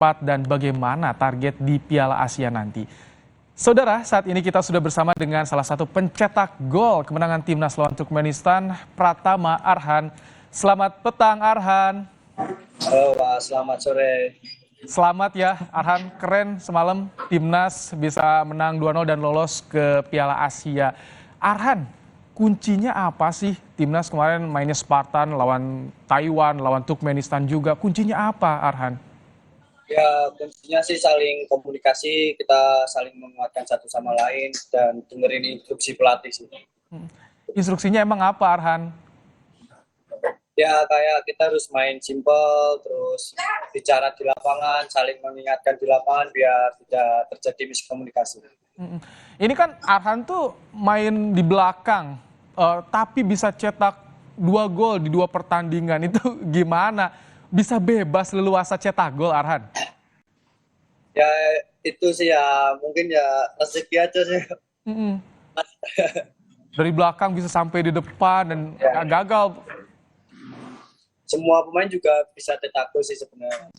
dan bagaimana target di Piala Asia nanti. Saudara, saat ini kita sudah bersama dengan salah satu pencetak gol kemenangan timnas lawan Turkmenistan, Pratama Arhan. Selamat petang, Arhan. Halo Pak, selamat sore. Selamat ya, Arhan. Keren semalam timnas bisa menang 2-0 dan lolos ke Piala Asia. Arhan, kuncinya apa sih? Timnas kemarin mainnya Spartan lawan Taiwan, lawan Turkmenistan juga. Kuncinya apa, Arhan? Ya, kuncinya sih saling komunikasi, kita saling menguatkan satu sama lain dan dengerin instruksi pelatih sih. Instruksinya emang apa, Arhan? Ya, kayak kita harus main simple, terus bicara di lapangan, saling mengingatkan di lapangan biar tidak terjadi miskomunikasi. Ini kan Arhan tuh main di belakang, tapi bisa cetak 2 gol di 2 pertandingan. Itu gimana? Bisa bebas leluasa cetak gol, Arhan? Ya, itu sih ya, mungkin ya rezeki aja sih. Dari belakang bisa sampai di depan dan Ya. nggak gagal. Semua pemain juga bisa cetak gol sih sebenarnya.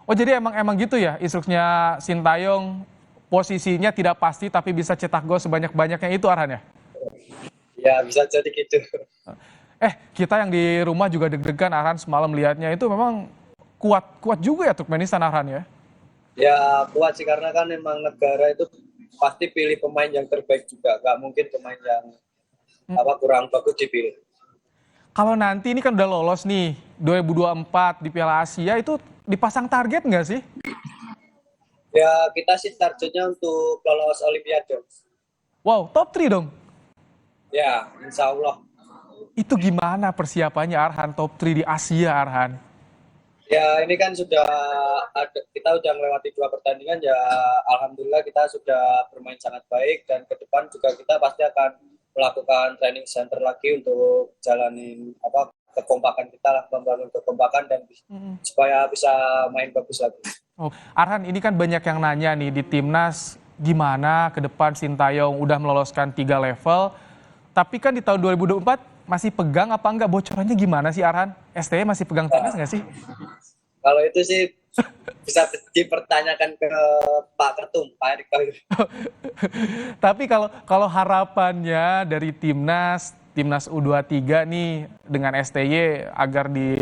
Oh, jadi emang gitu ya instruksinya Sintayong, posisinya tidak pasti tapi bisa cetak gol sebanyak-banyaknya itu, Arhan ya? Ya, bisa jadi gitu. Kita yang di rumah juga deg-degan, Arhan, semalam lihatnya itu memang kuat juga ya Turkmenistan, Arhan ya? Ya kuat sih karena kan memang negara itu pasti pilih pemain yang terbaik juga, nggak mungkin pemain yang kurang bagus dipilih. Kalau nanti ini kan udah lolos nih 2024 di Piala Asia, itu dipasang target nggak sih? Ya kita sih targetnya untuk lolos Olimpiade. Wow, top 3 dong. Ya insya Allah. Itu gimana persiapannya, Arhan, top 3 di Asia, Arhan? Ya ini kan kita udah melewati 2 pertandingan ya, alhamdulillah kita sudah bermain sangat baik dan ke depan juga kita pasti akan melakukan training center lagi untuk jalanin kekompakan kita lah, membangun kekompakan dan supaya bisa main bagus lagi. Oh, Arhan, ini kan banyak yang nanya nih di timnas gimana ke depan Sintayong udah meloloskan 3 level, tapi kan di tahun 2024 masih pegang apa enggak, bocorannya gimana sih, Arhan? STY masih pegang timnas nggak sih? Kalau itu sih bisa dipertanyakan ke Pak Ketum, Pak Erick Thohir. Tapi kalau harapannya dari timnas U23 nih dengan STY agar di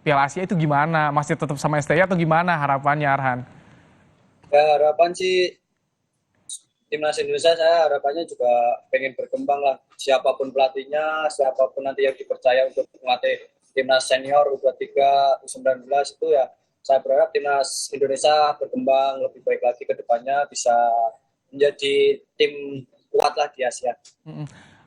Piala Asia itu gimana? Masih tetap sama STY atau gimana harapannya, Arhan? Ya harapan sih timnas Indonesia, saya harapannya juga pengen berkembang lah. Siapapun pelatihnya, siapapun nanti yang dipercaya untuk melatih timnas senior U23, U19 itu ya, saya berharap timnas Indonesia berkembang lebih baik lagi ke depannya, bisa menjadi tim kuat lah di Asia.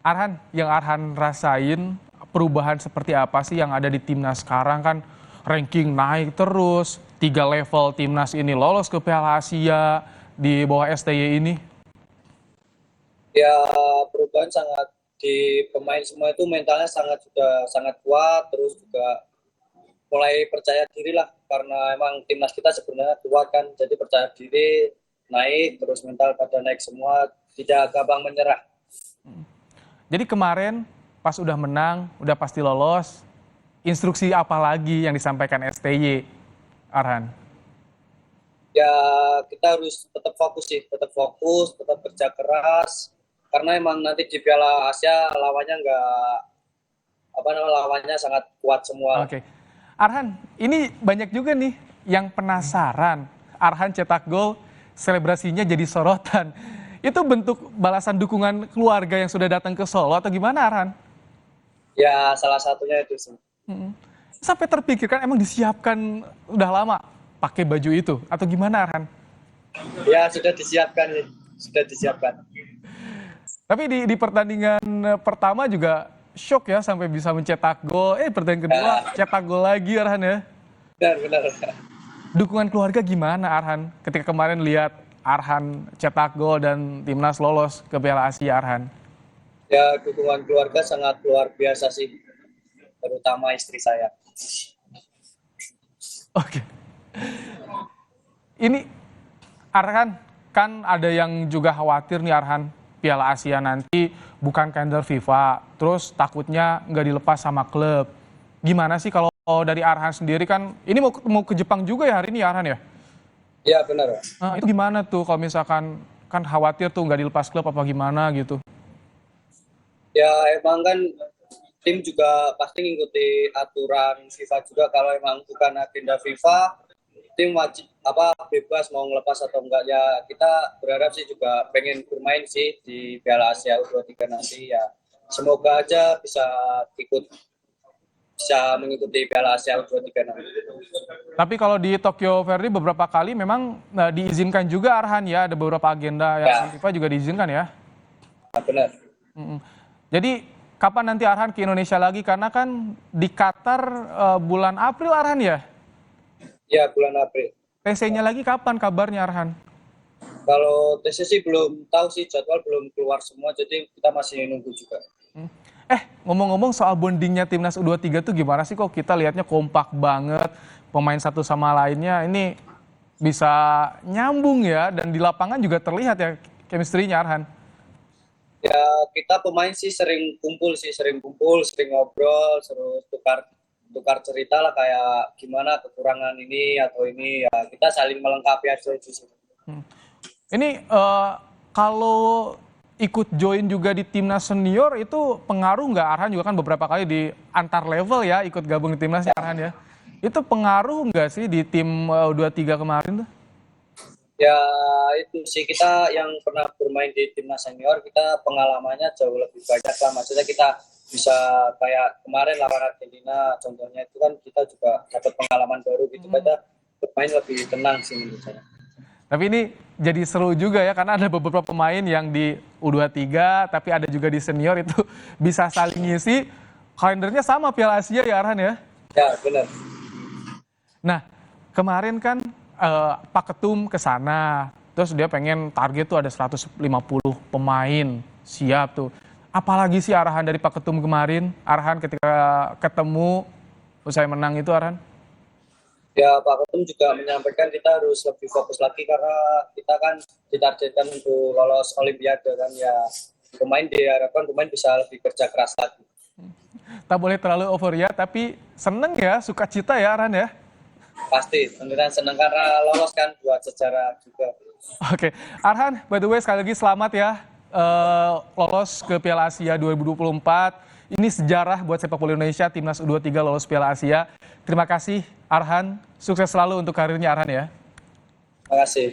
Arhan, yang Arhan rasain perubahan seperti apa sih yang ada di timnas sekarang? Kan ranking naik terus, 3 level timnas ini lolos ke Piala Asia di bawah STY ini. Ya perubahan sangat di pemain semua itu, mentalnya sudah sangat kuat, terus juga mulai percaya diri lah karena emang timnas kita sebenarnya kuat kan, jadi percaya diri naik, terus mental pada naik semua, tidak gampang menyerah. Jadi kemarin pas udah menang, udah pasti lolos, instruksi apa lagi yang disampaikan STY, Arhan? Ya kita harus tetap fokus sih, tetap kerja keras, karena emang nanti di Piala Asia lawannya lawannya sangat kuat semua. Oke. Arhan, ini banyak juga nih yang penasaran. Arhan cetak gol, selebrasinya jadi sorotan. Itu bentuk balasan dukungan keluarga yang sudah datang ke Solo atau gimana, Arhan? Ya salah satunya itu sih. Sampai terpikirkan emang disiapkan udah lama pakai baju itu atau gimana, Arhan? Ya sudah disiapkan nih, sudah disiapkan. Tapi di pertandingan pertama juga shock ya sampai bisa mencetak gol. Pertandingan kedua cetak gol lagi, Arhan ya. Benar. Dukungan keluarga gimana, Arhan? Ketika kemarin lihat Arhan cetak gol dan timnas lolos ke Piala Asia, Arhan? Ya dukungan keluarga sangat luar biasa sih, terutama istri saya. Oke. Ini Arhan, kan ada yang juga khawatir nih, Arhan, Piala Asia nanti bukan kalender FIFA, terus takutnya nggak dilepas sama klub. Gimana sih kalau dari Arhan sendiri, kan ini mau ke Jepang juga ya hari ini ya, Arhan ya? Iya benar. Itu gimana tuh kalau misalkan kan khawatir tuh nggak dilepas klub apa gimana gitu? Ya emang kan tim juga pasti ngikuti aturan FIFA juga, kalau emang bukan agenda FIFA tim wajib bebas mau ngelepas atau enggak. Ya kita berharap sih juga pengen bermain sih di Piala Asia U23 nanti ya, semoga aja bisa mengikuti Piala Asia U23 nanti. Tapi kalau di Tokyo Verde beberapa kali memang diizinkan juga Arhan ya, ada beberapa agenda yang Ya, FIFA juga diizinkan ya. benar. Mm-mm. Jadi kapan nanti Arhan ke Indonesia lagi? Karena kan di Qatar bulan April Arhan ya. Ya bulan April. TC-nya lagi kapan kabarnya Arhan? Kalau TC sih belum tahu sih, jadwal belum keluar semua, jadi kita masih nunggu juga. Ngomong-ngomong soal bondingnya timnas U23 tuh gimana sih, kok kita lihatnya kompak banget, pemain satu sama lainnya ini bisa nyambung ya, dan di lapangan juga terlihat ya chemistry-nya Arhan. Ya kita pemain sih sering kumpul, sering ngobrol, terus tukar cerita lah, kayak gimana kekurangan ini atau ini, ya kita saling melengkapi aja itu sih. Ini kalau ikut join juga di timnas senior itu pengaruh nggak, Arhan juga kan beberapa kali di antar level ya ikut gabung di timnas ya Arhan ya. Itu pengaruh nggak sih di tim U23 kemarin tuh? Ya itu sih, kita yang pernah bermain di timnas senior kita pengalamannya jauh lebih banyak lah, maksudnya kita bisa kayak kemarin lawan Argentina contohnya, itu kan kita juga dapat pengalaman baru gitu, kita bermain lebih tenang sih menurut saya. Tapi ini jadi seru juga ya, karena ada beberapa pemain yang di U23 tapi ada juga di senior itu bisa saling ngisi. Kalendernya sama Piala Asia ya Arhan ya. Ya benar. Nah, kemarin kan Pak Ketum ke sana, terus dia pengen target tuh ada 150 pemain, siap tuh. Apalagi sih arahan dari Pak Ketum kemarin, arahan ketika ketemu usai menang itu Arhan? Ya Pak Ketum juga menyampaikan kita harus lebih fokus lagi, karena kita kan ditargetkan untuk lolos Olimpiade kan ya, diharapkan pemain bisa lebih kerja keras lagi. Tak boleh terlalu euforia, tapi seneng ya, sukacita ya Arhan ya. Pasti beneran senang karena lolos kan, buat sejarah juga. Oke, Arhan, by the way sekali lagi selamat ya lolos ke Piala Asia 2024. Ini sejarah buat sepak bola Indonesia, timnas U23 lolos Piala Asia. Terima kasih Arhan, sukses selalu untuk karirnya Arhan ya. Terima kasih.